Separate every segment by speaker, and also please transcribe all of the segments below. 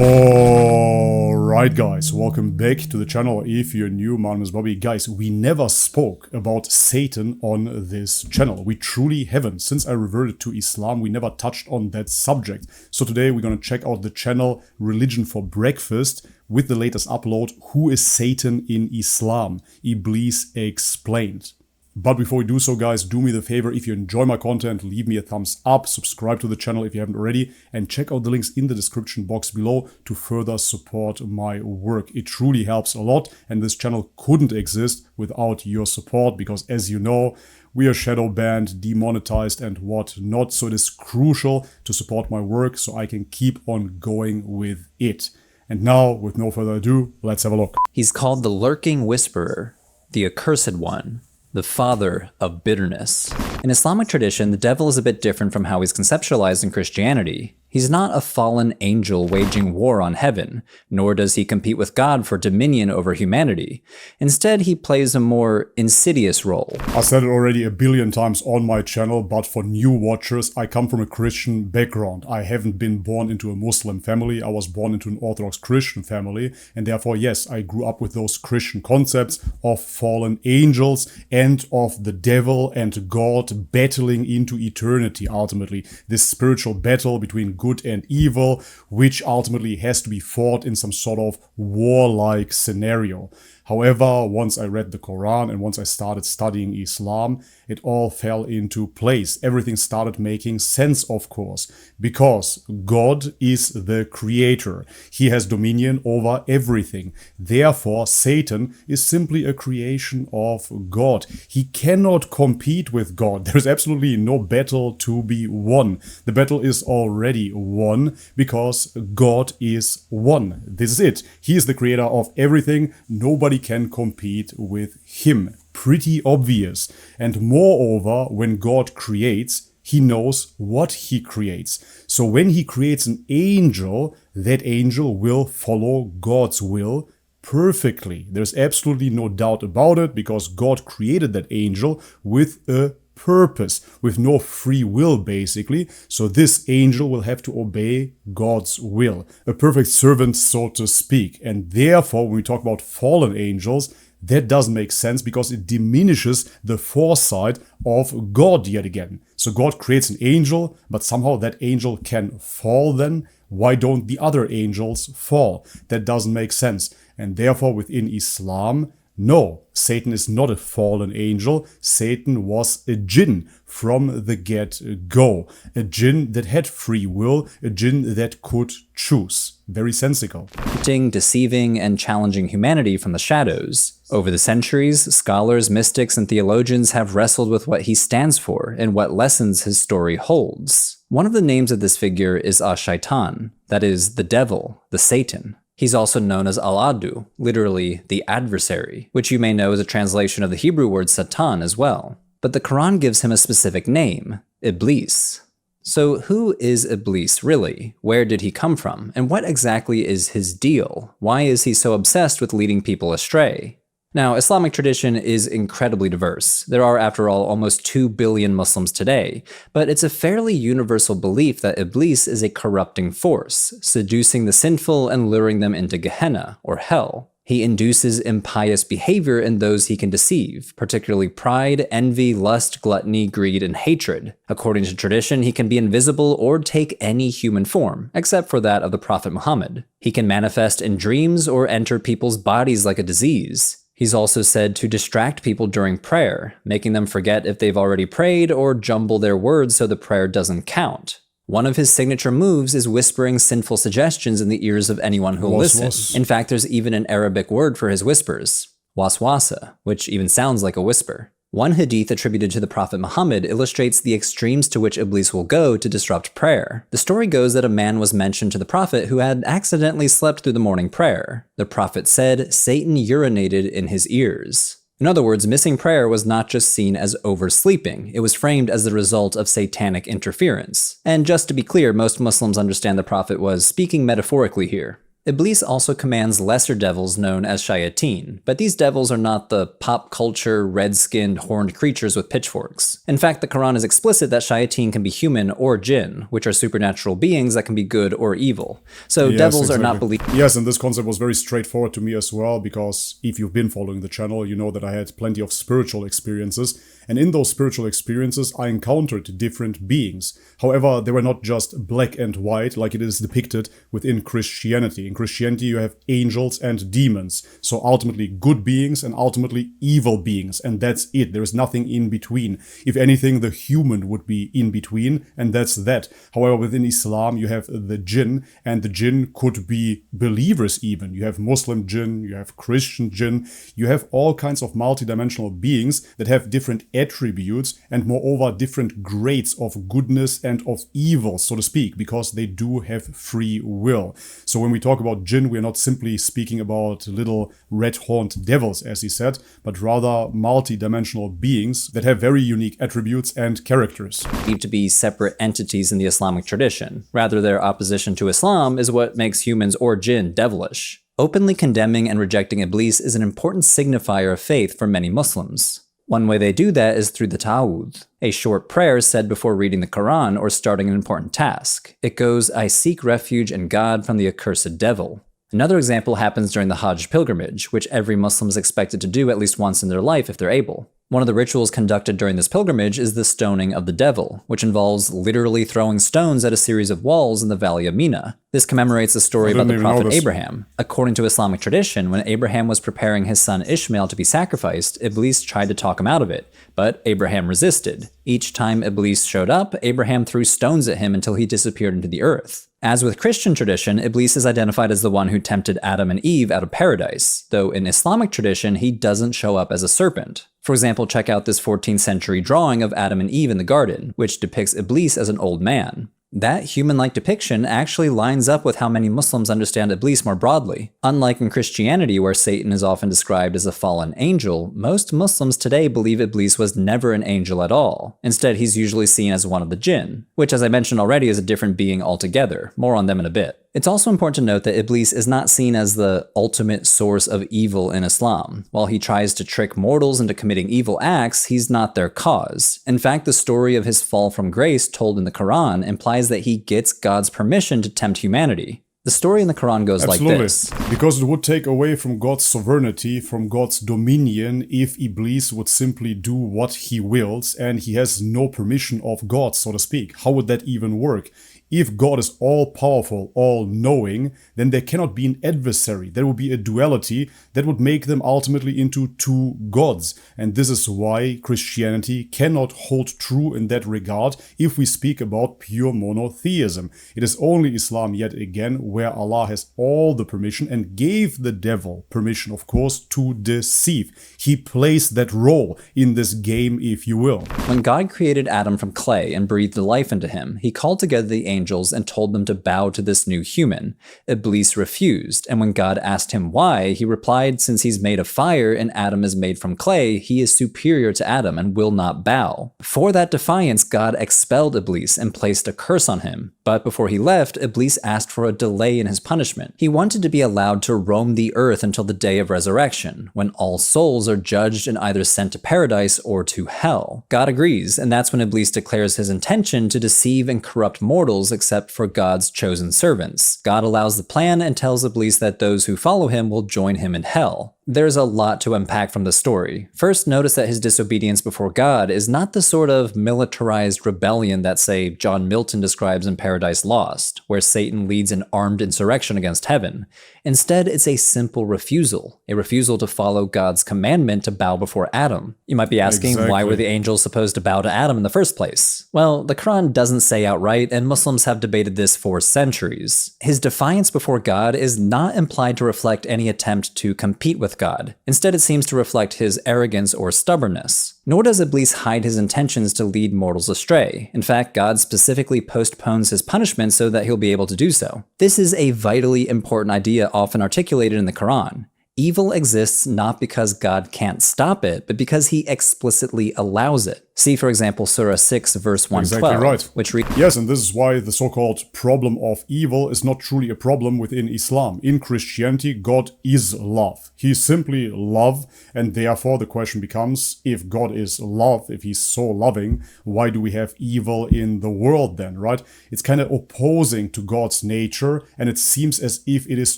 Speaker 1: Alright guys, welcome back to the channel. If you're new, my name is Bobby. Guys, we never spoke about Satan on this channel. We truly haven't. Since I reverted to Islam, we never touched on that subject. So today we're gonna check out the channel Religion for Breakfast with the latest upload, Who is Satan in Islam? Iblis Explained. But before we do so, guys, do me the favor, if you enjoy my content, leave me a thumbs up, subscribe to the channel if you haven't already, and check out the links in the description box below to further support my work. It truly helps a lot, and this channel couldn't exist without your support, because as you know, we are shadow banned, demonetized, and whatnot, so it is crucial to support my work so I can keep on going with it. And now, with no further ado, let's have a look.
Speaker 2: He's called the Lurking Whisperer, the Accursed One, the father of bitterness. In Islamic tradition, the devil is a bit different from how he's conceptualized in Christianity. He's not a fallen angel waging war on heaven, nor does he compete with God for dominion over humanity. Instead, he plays a more insidious role.
Speaker 1: I said it already a billion times on my channel, but for new watchers, I come from a Christian background. I haven't been born into a Muslim family, I was born into an Orthodox Christian family, and therefore, yes, I grew up with those Christian concepts of fallen angels and of the devil and God battling into eternity ultimately. This spiritual battle between good and evil, which ultimately has to be fought in some sort of warlike scenario. However, once I read the Quran and once I started studying Islam, it all fell into place. Everything started making sense, of course, because God is the creator. He has dominion over everything. Therefore, Satan is simply a creation of God. He cannot compete with God. There is absolutely no battle to be won. The battle is already won because God is one. This is it. He is the creator of everything. Nobody can compete with him. Pretty obvious. And moreover, when God creates, he knows what he creates. So when he creates an angel, that angel will follow God's will perfectly. There's absolutely no doubt about it, because God created that angel with a purpose, with no free will basically. So this angel will have to obey God's will. A perfect servant, so to speak. And therefore, when we talk about fallen angels, that doesn't make sense because it diminishes the foresight of God yet again. So God creates an angel, but somehow that angel can fall then. Why don't the other angels fall? That doesn't make sense. And therefore, within Islam, no, Satan is not a fallen angel. Satan was a jinn from the get-go. A jinn that had free will, a jinn that could choose. Very sensical.
Speaker 2: Deceiving and challenging humanity from the shadows. Over the centuries, scholars, mystics, and theologians have wrestled with what he stands for and what lessons his story holds. One of the names of this figure is Ash-Shaytan, that is, the devil, the Satan. He's also known as Al-Adu, literally the adversary, which you may know is a translation of the Hebrew word Satan as well. But the Quran gives him a specific name, Iblis. So who is Iblis really? Where did he come from? And what exactly is his deal? Why is he so obsessed with leading people astray? Now, Islamic tradition is incredibly diverse. There are, after all, almost 2 billion Muslims today, but it's a fairly universal belief that Iblis is a corrupting force, seducing the sinful and luring them into Gehenna, or hell. He induces impious behavior in those he can deceive, particularly pride, envy, lust, gluttony, greed, and hatred. According to tradition, he can be invisible or take any human form, except for that of the Prophet Muhammad. He can manifest in dreams or enter people's bodies like a disease. He's also said to distract people during prayer, making them forget if they've already prayed or jumble their words so the prayer doesn't count. One of his signature moves is whispering sinful suggestions in the ears of anyone who'll listen. In fact, there's even an Arabic word for his whispers, waswasa, which even sounds like a whisper. One hadith attributed to the Prophet Muhammad illustrates the extremes to which Iblis will go to disrupt prayer. The story goes that a man was mentioned to the Prophet who had accidentally slept through the morning prayer. The Prophet said Satan urinated in his ears. In other words, missing prayer was not just seen as oversleeping, it was framed as the result of satanic interference. And just to be clear, most Muslims understand the Prophet was speaking metaphorically here. Iblis also commands lesser devils known as shayateen, but these devils are not the pop culture, red-skinned, horned creatures with pitchforks. In fact, the Qur'an is explicit that shayateen can be human or jinn, which are supernatural beings that can be good or evil. So
Speaker 1: Yes,
Speaker 2: devils are
Speaker 1: exactly.
Speaker 2: not believed.
Speaker 1: Yes, and this concept was very straightforward to me as well, because if you've been following the channel, you know that I had plenty of spiritual experiences, and in those spiritual experiences I encountered different beings. However, they were not just black and white like it is depicted within Christianity. In Christianity you have angels and demons, so ultimately good beings and ultimately evil beings, and that's it. There is nothing in between. If anything, the human would be in between, and that's that. However, within Islam you have the jinn, and the jinn could be believers even. You have Muslim jinn, you have Christian jinn, you have all kinds of multidimensional beings that have different attributes and moreover different grades of goodness and of evil, so to speak, because they do have free will. So when we talk about jinn, we are not simply speaking about little red-horned devils, as he said, but rather multi-dimensional beings that have very unique attributes and characters.
Speaker 2: To be separate entities in the Islamic tradition. Rather, their opposition to Islam is what makes humans or jinn devilish. Openly condemning and rejecting Iblis is an important signifier of faith for many Muslims. One way they do that is through the ta'awudh, a short prayer said before reading the Qur'an or starting an important task. It goes, "I seek refuge in God from the accursed devil." Another example happens during the Hajj pilgrimage, which every Muslim is expected to do at least once in their life if they're able. One of the rituals conducted during this pilgrimage is the stoning of the devil, which involves literally throwing stones at a series of walls in the Valley of Mina. This commemorates the story about the prophet Abraham. According to Islamic tradition, when Abraham was preparing his son Ishmael to be sacrificed, Iblis tried to talk him out of it, but Abraham resisted. Each time Iblis showed up, Abraham threw stones at him until he disappeared into the earth. As with Christian tradition, Iblis is identified as the one who tempted Adam and Eve out of paradise, though in Islamic tradition, he doesn't show up as a serpent. For example, check out this 14th century drawing of Adam and Eve in the garden, which depicts Iblis as an old man. That human-like depiction actually lines up with how many Muslims understand Iblis more broadly. Unlike in Christianity, where Satan is often described as a fallen angel, most Muslims today believe Iblis was never an angel at all. Instead, he's usually seen as one of the jinn, which, as I mentioned already, is a different being altogether. More on them in a bit. It's also important to note that Iblis is not seen as the ultimate source of evil in Islam. While he tries to trick mortals into committing evil acts, he's not their cause. In fact, the story of his fall from grace told in the Qur'an implies that he gets God's permission to tempt humanity. The story in the Qur'an goes like this.
Speaker 1: Because it would take away from God's sovereignty, from God's dominion, if Iblis would simply do what he wills and he has no permission of God, so to speak. How would that even work? If God is all-powerful, all-knowing, then there cannot be an adversary. There would be a duality that would make them ultimately into two gods. And this is why Christianity cannot hold true in that regard if we speak about pure monotheism. It is only Islam, yet again, where Allah has all the permission and gave the devil permission, of course, to deceive. He plays that role in this game, if you will.
Speaker 2: When God created Adam from clay and breathed life into him, he called together the angels and told them to bow to this new human. Iblis refused, and when God asked him why, he replied, since he's made of fire and Adam is made from clay, he is superior to Adam and will not bow. For that defiance, God expelled Iblis and placed a curse on him. But before he left, Iblis asked for a delay in his punishment. He wanted to be allowed to roam the earth until the day of resurrection, when all souls are judged and either sent to paradise or to hell. God agrees, and that's when Iblis declares his intention to deceive and corrupt mortals except for God's chosen servants. God allows the plan and tells Iblis that those who follow him will join him in hell. There's a lot to unpack from the story. First, notice that his disobedience before God is not the sort of militarized rebellion that, say, John Milton describes in Paradise Lost, where Satan leads an armed insurrection against heaven. Instead, it's a simple refusal, a refusal to follow God's commandment to bow before Adam. You might be asking, why were the angels supposed to bow to Adam in the first place? Well, the Qur'an doesn't say outright, and Muslims have debated this for centuries. His defiance before God is not implied to reflect any attempt to compete with God. Instead, it seems to reflect his arrogance or stubbornness. Nor does Iblis hide his intentions to lead mortals astray. In fact, God specifically postpones his punishment so that he'll be able to do so. This is a vitally important idea often articulated in the Qur'an. Evil exists not because God can't stop it, but because he explicitly allows it. See, for example, Surah 6, verse 112,
Speaker 1: Exactly right.
Speaker 2: which reads,
Speaker 1: Yes, and this is why the so-called problem of evil is not truly a problem within Islam. In Christianity, God is love. He is simply love, and therefore the question becomes, if God is love, if he's so loving, why do we have evil in the world then, right? It's kind of opposing to God's nature, and it seems as if it is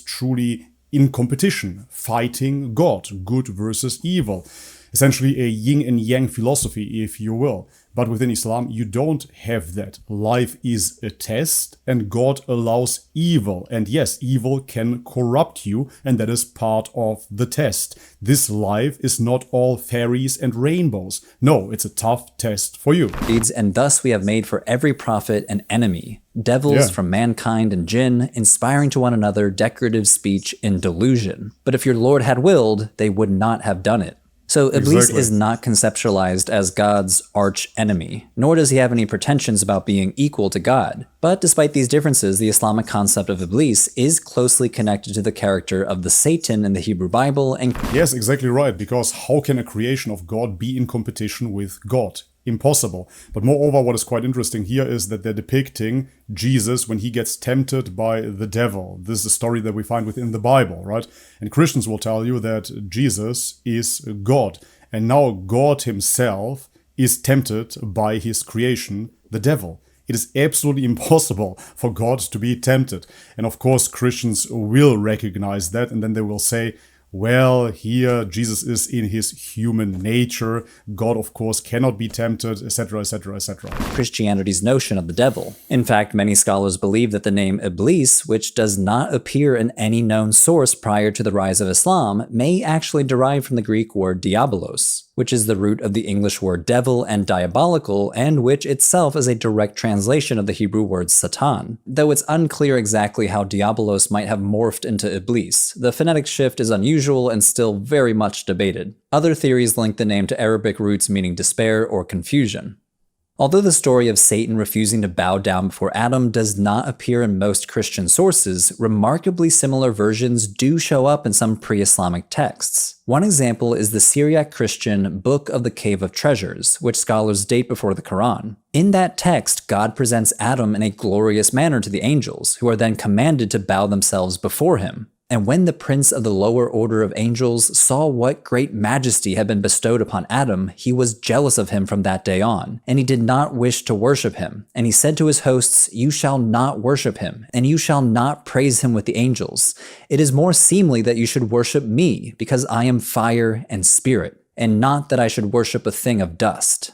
Speaker 1: truly in competition, fighting God, good versus evil. Essentially a yin and yang philosophy, if you will. But within Islam, you don't have that. Life is a test, and God allows evil. And yes, evil can corrupt you, and that is part of the test. This life is not all fairies and rainbows. No, it's a tough test for you.
Speaker 2: And thus we have made for every prophet an enemy, devils from mankind and jinn, inspiring to one another decorative speech in delusion. But if your Lord had willed, they would not have done it. So Iblis is not conceptualized as God's arch enemy, nor does he have any pretensions about being equal to God. But despite these differences, the Islamic concept of Iblis is closely connected to the character of the Satan in the Hebrew Bible. And
Speaker 1: yes, exactly right, because how can a creation of God be in competition with God? Impossible. But moreover, what is quite interesting here is that they're depicting Jesus when he gets tempted by the devil. This is a story that we find within the Bible, right? And Christians will tell you that Jesus is God. And now God himself is tempted by his creation, the devil. It is absolutely impossible for God to be tempted. And of course, Christians will recognize that, and then they will say, well, here Jesus is in his human nature. God, of course, cannot be tempted, etc., etc., etc.
Speaker 2: Christianity's notion of the devil. In fact, many scholars believe that the name Iblis, which does not appear in any known source prior to the rise of Islam, may actually derive from the Greek word diabolos, which is the root of the English word devil and diabolical, and which itself is a direct translation of the Hebrew word Satan. Though it's unclear exactly how diabolos might have morphed into Iblis, the phonetic shift is unusual and still very much debated. Other theories link the name to Arabic roots meaning despair or confusion. Although the story of Satan refusing to bow down before Adam does not appear in most Christian sources, remarkably similar versions do show up in some pre-Islamic texts. One example is the Syriac Christian Book of the Cave of Treasures, which scholars date before the Qur'an. In that text, God presents Adam in a glorious manner to the angels, who are then commanded to bow themselves before him. And when the prince of the lower order of angels saw what great majesty had been bestowed upon Adam, he was jealous of him from that day on, and he did not wish to worship him. And he said to his hosts, "You shall not worship him, and you shall not praise him with the angels. It is more seemly that you should worship me, because I am fire and spirit, and not that I should worship a thing of dust."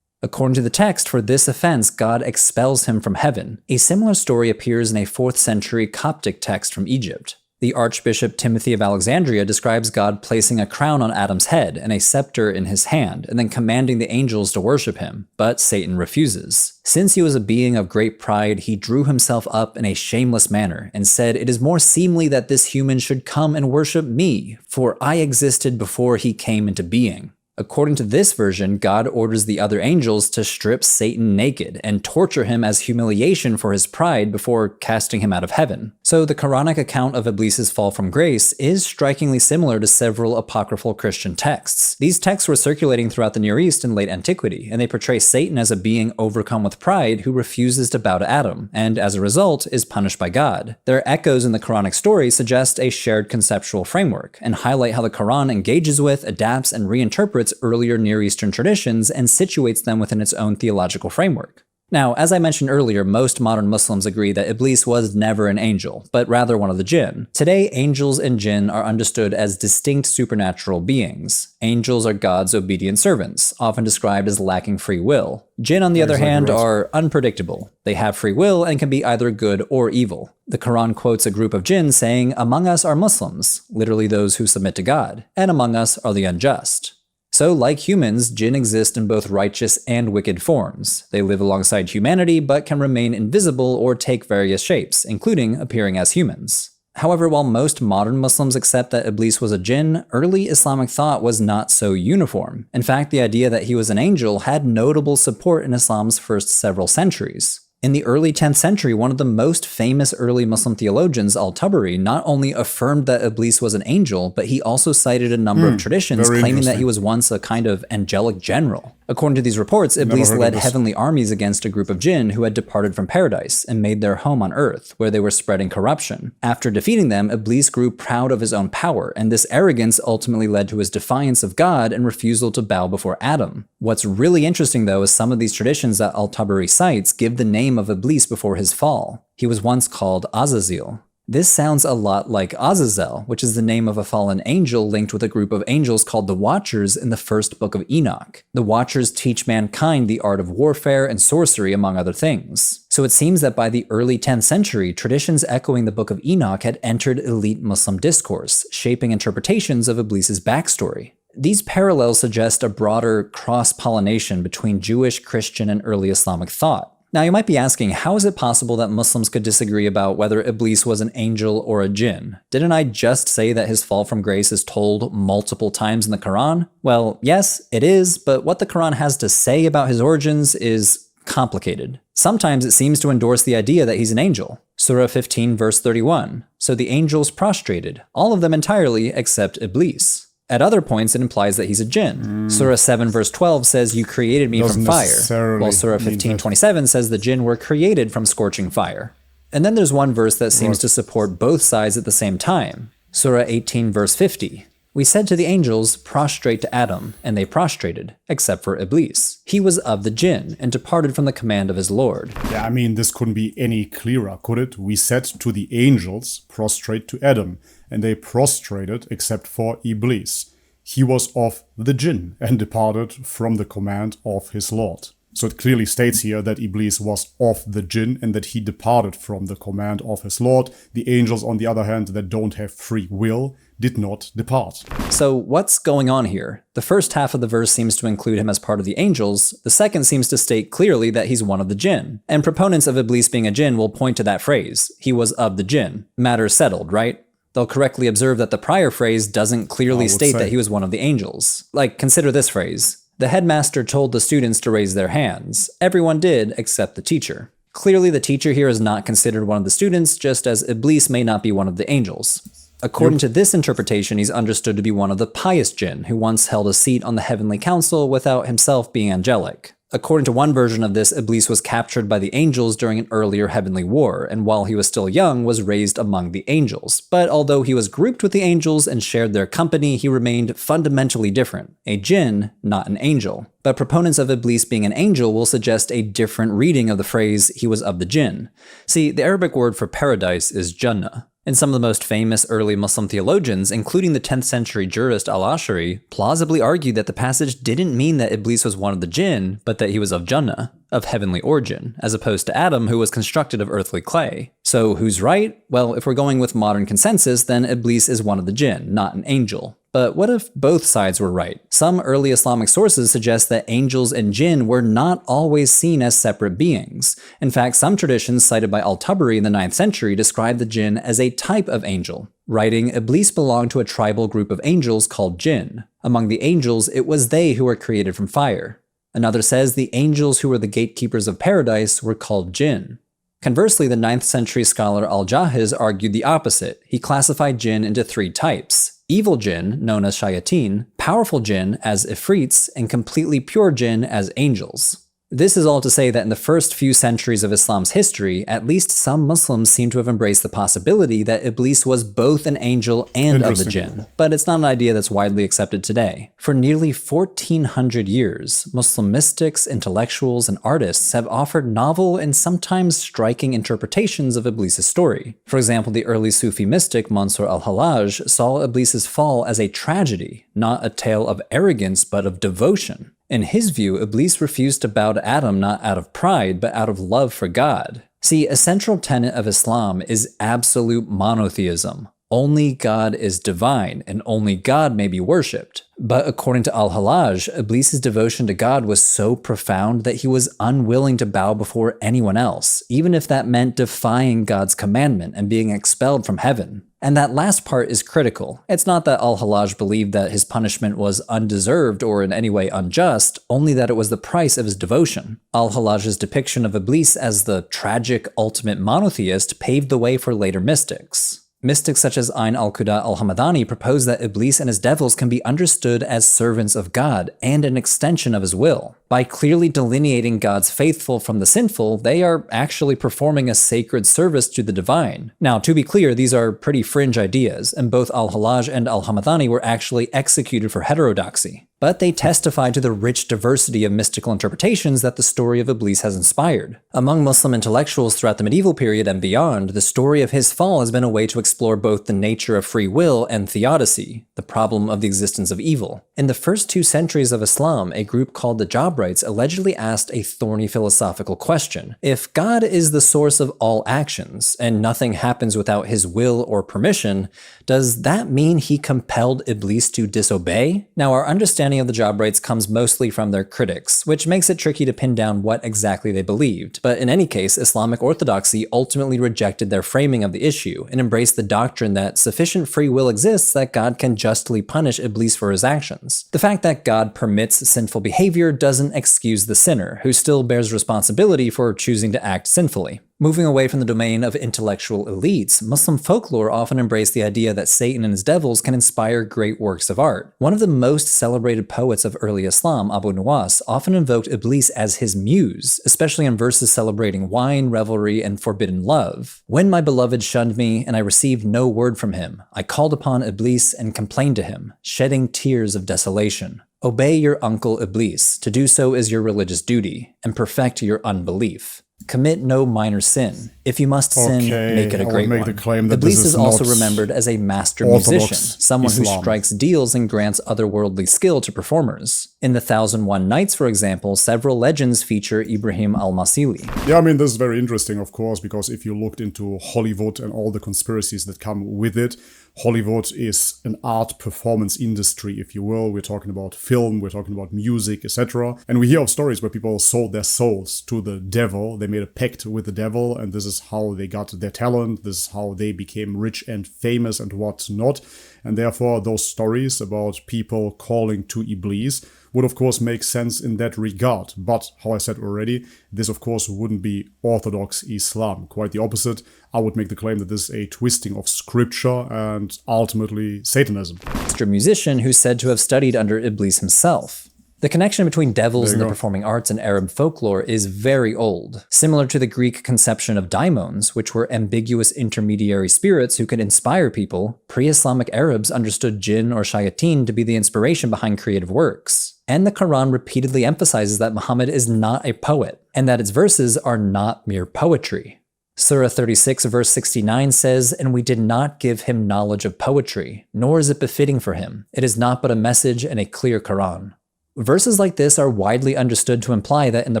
Speaker 2: According to the text, for this offense, God expels him from heaven. A similar story appears in a 4th century Coptic text from Egypt. The Archbishop Timothy of Alexandria describes God placing a crown on Adam's head and a scepter in his hand, and then commanding the angels to worship him, but Satan refuses. Since he was a being of great pride, he drew himself up in a shameless manner, and said, "It is more seemly that this human should come and worship me, for I existed before he came into being." According to this version, God orders the other angels to strip Satan naked and torture him as humiliation for his pride before casting him out of heaven. So the Quranic account of Iblis's fall from grace is strikingly similar to several apocryphal Christian texts. These texts were circulating throughout the Near East in late antiquity, and they portray Satan as a being overcome with pride who refuses to bow to Adam, and as a result is punished by God. Their echoes in the Quranic story suggest a shared conceptual framework, and highlight how the Quran engages with, adapts, and reinterprets earlier Near Eastern traditions and situates them within its own theological framework. Now, as I mentioned earlier, most modern Muslims agree that Iblis was never an angel, but rather one of the jinn. Today, angels and jinn are understood as distinct supernatural beings. Angels are God's obedient servants, often described as lacking free will. Jinn, on the other hand, are unpredictable. They have free will and can be either good or evil. The Quran quotes a group of jinn saying, "Among us are Muslims," literally those who submit to God, "and among us are the unjust." So, like humans, jinn exist in both righteous and wicked forms. They live alongside humanity, but can remain invisible or take various shapes, including appearing as humans. However, while most modern Muslims accept that Iblis was a jinn, early Islamic thought was not so uniform. In fact, the idea that he was an angel had notable support in Islam's first several centuries. In the early 10th century, one of the most famous early Muslim theologians, al-Tabari, not only affirmed that Iblis was an angel, but he also cited a number of traditions claiming that he was once a kind of angelic general. According to these reports, Iblis led heavenly armies against a group of jinn who had departed from paradise and made their home on earth, where they were spreading corruption. After defeating them, Iblis grew proud of his own power, and this arrogance ultimately led to his defiance of God and refusal to bow before Adam. What's really interesting, though, is some of these traditions that al-Tabari cites give the name of Iblis before his fall. He was once called Azazel. This sounds a lot like Azazel, which is the name of a fallen angel linked with a group of angels called the Watchers in the first book of Enoch. The Watchers teach mankind the art of warfare and sorcery, among other things. So it seems that by the early 10th century, traditions echoing the book of Enoch had entered elite Muslim discourse, shaping interpretations of Iblis's backstory. These parallels suggest a broader cross-pollination between Jewish, Christian, and early Islamic thought. Now, you might be asking, how is it possible that Muslims could disagree about whether Iblis was an angel or a jinn? Didn't I just say that his fall from grace is told multiple times in the Qur'an? Well, yes, it is, but what the Qur'an has to say about his origins is complicated. Sometimes it seems to endorse the idea that he's an angel. Surah 15, verse 31. So the angels prostrated, all of them entirely except Iblis. At other points, it implies that he's a jinn. Surah 7 verse 12 says, you created me from fire, while Surah 15:27 says the jinn were created from scorching fire. And then there's one verse that seems to support both sides at the same time. Surah 18 verse 50. We said to the angels, prostrate to Adam, and they prostrated, except for Iblis. He was of the jinn, and departed from the command of his Lord.
Speaker 1: Yeah, I mean, this couldn't be any clearer, could it? We said to the angels, prostrate to Adam, and they prostrated except for Iblis. He was of the jinn, and departed from the command of his Lord. So it clearly states here that Iblis was of the jinn and that he departed from the command of his Lord. The angels, on the other hand, that don't have free will, did not depart.
Speaker 2: So what's going on here? The first half of the verse seems to include him as part of the angels. The second seems to state clearly that he's one of the jinn. And proponents of Iblis being a jinn will point to that phrase, he was of the jinn. Matter settled, right? They'll correctly observe that the prior phrase doesn't clearly state that he was one of the angels. Like, consider this phrase. The headmaster told the students to raise their hands. Everyone did, except the teacher. Clearly, the teacher here is not considered one of the students, just as Iblis may not be one of the angels. According to this interpretation, he's understood to be one of the pious jinn, who once held a seat on the heavenly council without himself being angelic. According to one version of this, Iblis was captured by the angels during an earlier heavenly war, and while he was still young, was raised among the angels. But although he was grouped with the angels and shared their company, he remained fundamentally different. A jinn, not an angel. But proponents of Iblis being an angel will suggest a different reading of the phrase, he was of the jinn. See, the Arabic word for paradise is Jannah. And some of the most famous early Muslim theologians, including the 10th century jurist al-Ash'ari, plausibly argued that the passage didn't mean that Iblis was one of the jinn, but that he was of Jannah, of heavenly origin, as opposed to Adam, who was constructed of earthly clay. So who's right? Well, if we're going with modern consensus, then Iblis is one of the jinn, not an angel. But what if both sides were right? Some early Islamic sources suggest that angels and jinn were not always seen as separate beings. In fact, some traditions cited by al-Tabari in the 9th century describe the jinn as a type of angel, writing, Iblis belonged to a tribal group of angels called jinn. Among the angels, it was they who were created from fire. Another says the angels who were the gatekeepers of paradise were called jinn. Conversely, the 9th century scholar al-Jahiz argued the opposite. He classified jinn into 3 types. Evil jinn, known as shayateen, powerful jinn as ifrits, and completely pure jinn as angels. This is all to say that in the first few centuries of Islam's history, at least some Muslims seem to have embraced the possibility that Iblis was both an angel and of the jinn. But it's not an idea that's widely accepted today. For nearly 1400 years, Muslim mystics, intellectuals, and artists have offered novel and sometimes striking interpretations of Iblis' story. For example, the early Sufi mystic Mansur al-Hallaj saw Iblis' fall as a tragedy, not a tale of arrogance but of devotion. In his view, Iblis refused to bow to Adam not out of pride, but out of love for God. See, a central tenet of Islam is absolute monotheism. Only God is divine, and only God may be worshipped. But according to Al-Hallaj, Iblis' devotion to God was so profound that he was unwilling to bow before anyone else, even if that meant defying God's commandment and being expelled from heaven. And that last part is critical. It's not that Al-Hallaj believed that his punishment was undeserved or in any way unjust, only that it was the price of his devotion. Al-Hallaj's depiction of Iblis as the tragic ultimate monotheist paved the way for later mystics. Mystics such as Ayn al-Quda al-Hamadani propose that Iblis and his devils can be understood as servants of God and an extension of his will. By clearly delineating God's faithful from the sinful, they are actually performing a sacred service to the divine. Now, to be clear, these are pretty fringe ideas, and both Al-Hallaj and al-Hamadani were actually executed for heterodoxy. But they testify to the rich diversity of mystical interpretations that the story of Iblis has inspired. Among Muslim intellectuals throughout the medieval period and beyond, the story of his fall has been a way to explore both the nature of free will and theodicy, the problem of the existence of evil. In the first 2 centuries of Islam, a group called the Jabrites allegedly asked a thorny philosophical question. If God is the source of all actions, and nothing happens without his will or permission, does that mean he compelled Iblis to disobey? Now, our understanding of the Jabrites comes mostly from their critics, which makes it tricky to pin down what exactly they believed. But in any case, Islamic orthodoxy ultimately rejected their framing of the issue and embraced the doctrine that sufficient free will exists that God can justly punish Iblis for his actions. The fact that God permits sinful behavior doesn't excuse the sinner, who still bears responsibility for choosing to act sinfully. Moving away from the domain of intellectual elites, Muslim folklore often embraced the idea that Satan and his devils can inspire great works of art. One of the most celebrated poets of early Islam, Abu Nuwas, often invoked Iblis as his muse, especially in verses celebrating wine, revelry, and forbidden love. When my beloved shunned me, and I received no word from him, I called upon Iblis and complained to him, shedding tears of desolation. Obey your uncle Iblis, to do so is your religious duty, and perfect your unbelief. Commit no minor sin. If you must sin, make it a great one. Iblis is also remembered as a master musician, someone who strikes deals and grants otherworldly skill to performers. In the 1001 Nights, for example, several legends feature Ibrahim al-Masili.
Speaker 1: Yeah, I mean, this is very interesting, of course, because if you looked into Hollywood and all the conspiracies that come with it, Hollywood is an art performance industry, if you will. We're talking about film, we're talking about music, etc. And we hear of stories where people sold their souls to the devil. They made a pact with the devil, and this is how they got their talent. This is how they became rich and famous and whatnot. And therefore, those stories about people calling to Iblis would of course make sense in that regard. But, how I said already, this of course wouldn't be Orthodox Islam. Quite the opposite. I would make the claim that this is a twisting of scripture and ultimately Satanism.
Speaker 2: A musician who's said to have studied under Iblis himself. The connection between devils and the performing arts in Arab folklore is very old, similar to the Greek conception of daimons, which were ambiguous intermediary spirits who could inspire people. Pre-Islamic Arabs understood jinn or shayateen to be the inspiration behind creative works. And the Qur'an repeatedly emphasizes that Muhammad is not a poet, and that its verses are not mere poetry. Surah 36 verse 69 says, "And we did not give him knowledge of poetry, nor is it befitting for him. It is not but a message and a clear Qur'an." Verses like this are widely understood to imply that in the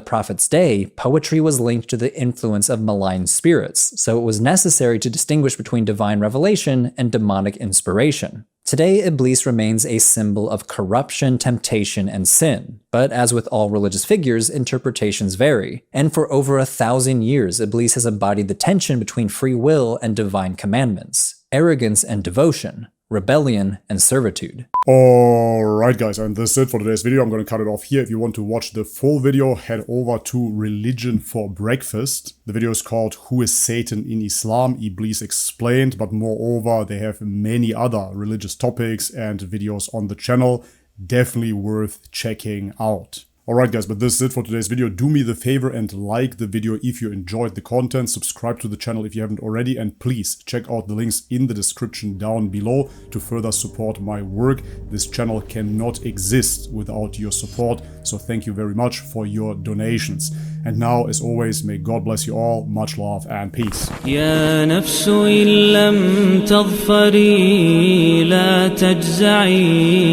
Speaker 2: Prophet's day, poetry was linked to the influence of malign spirits, so it was necessary to distinguish between divine revelation and demonic inspiration. Today, Iblis remains a symbol of corruption, temptation, and sin. But as with all religious figures, interpretations vary. And for over 1,000 years, Iblis has embodied the tension between free will and divine commandments, arrogance and devotion, rebellion and servitude.
Speaker 1: Alright guys, and this is it for today's video. I'm going to cut it off here. If you want to watch the full video, head over to Religion for Breakfast. The video is called Who is Satan in Islam? Iblis Explained, but moreover, they have many other religious topics and videos on the channel. Definitely worth checking out. Alright guys, but this is it for today's video. Do me the favor and like the video if you enjoyed the content. Subscribe to the channel if you haven't already. And please check out the links in the description down below to further support my work. This channel cannot exist without your support. So thank you very much for your donations. And now, as always, may God bless you all. Much love and peace.
Speaker 3: يا نفس إن لم تظفري لا تجزعي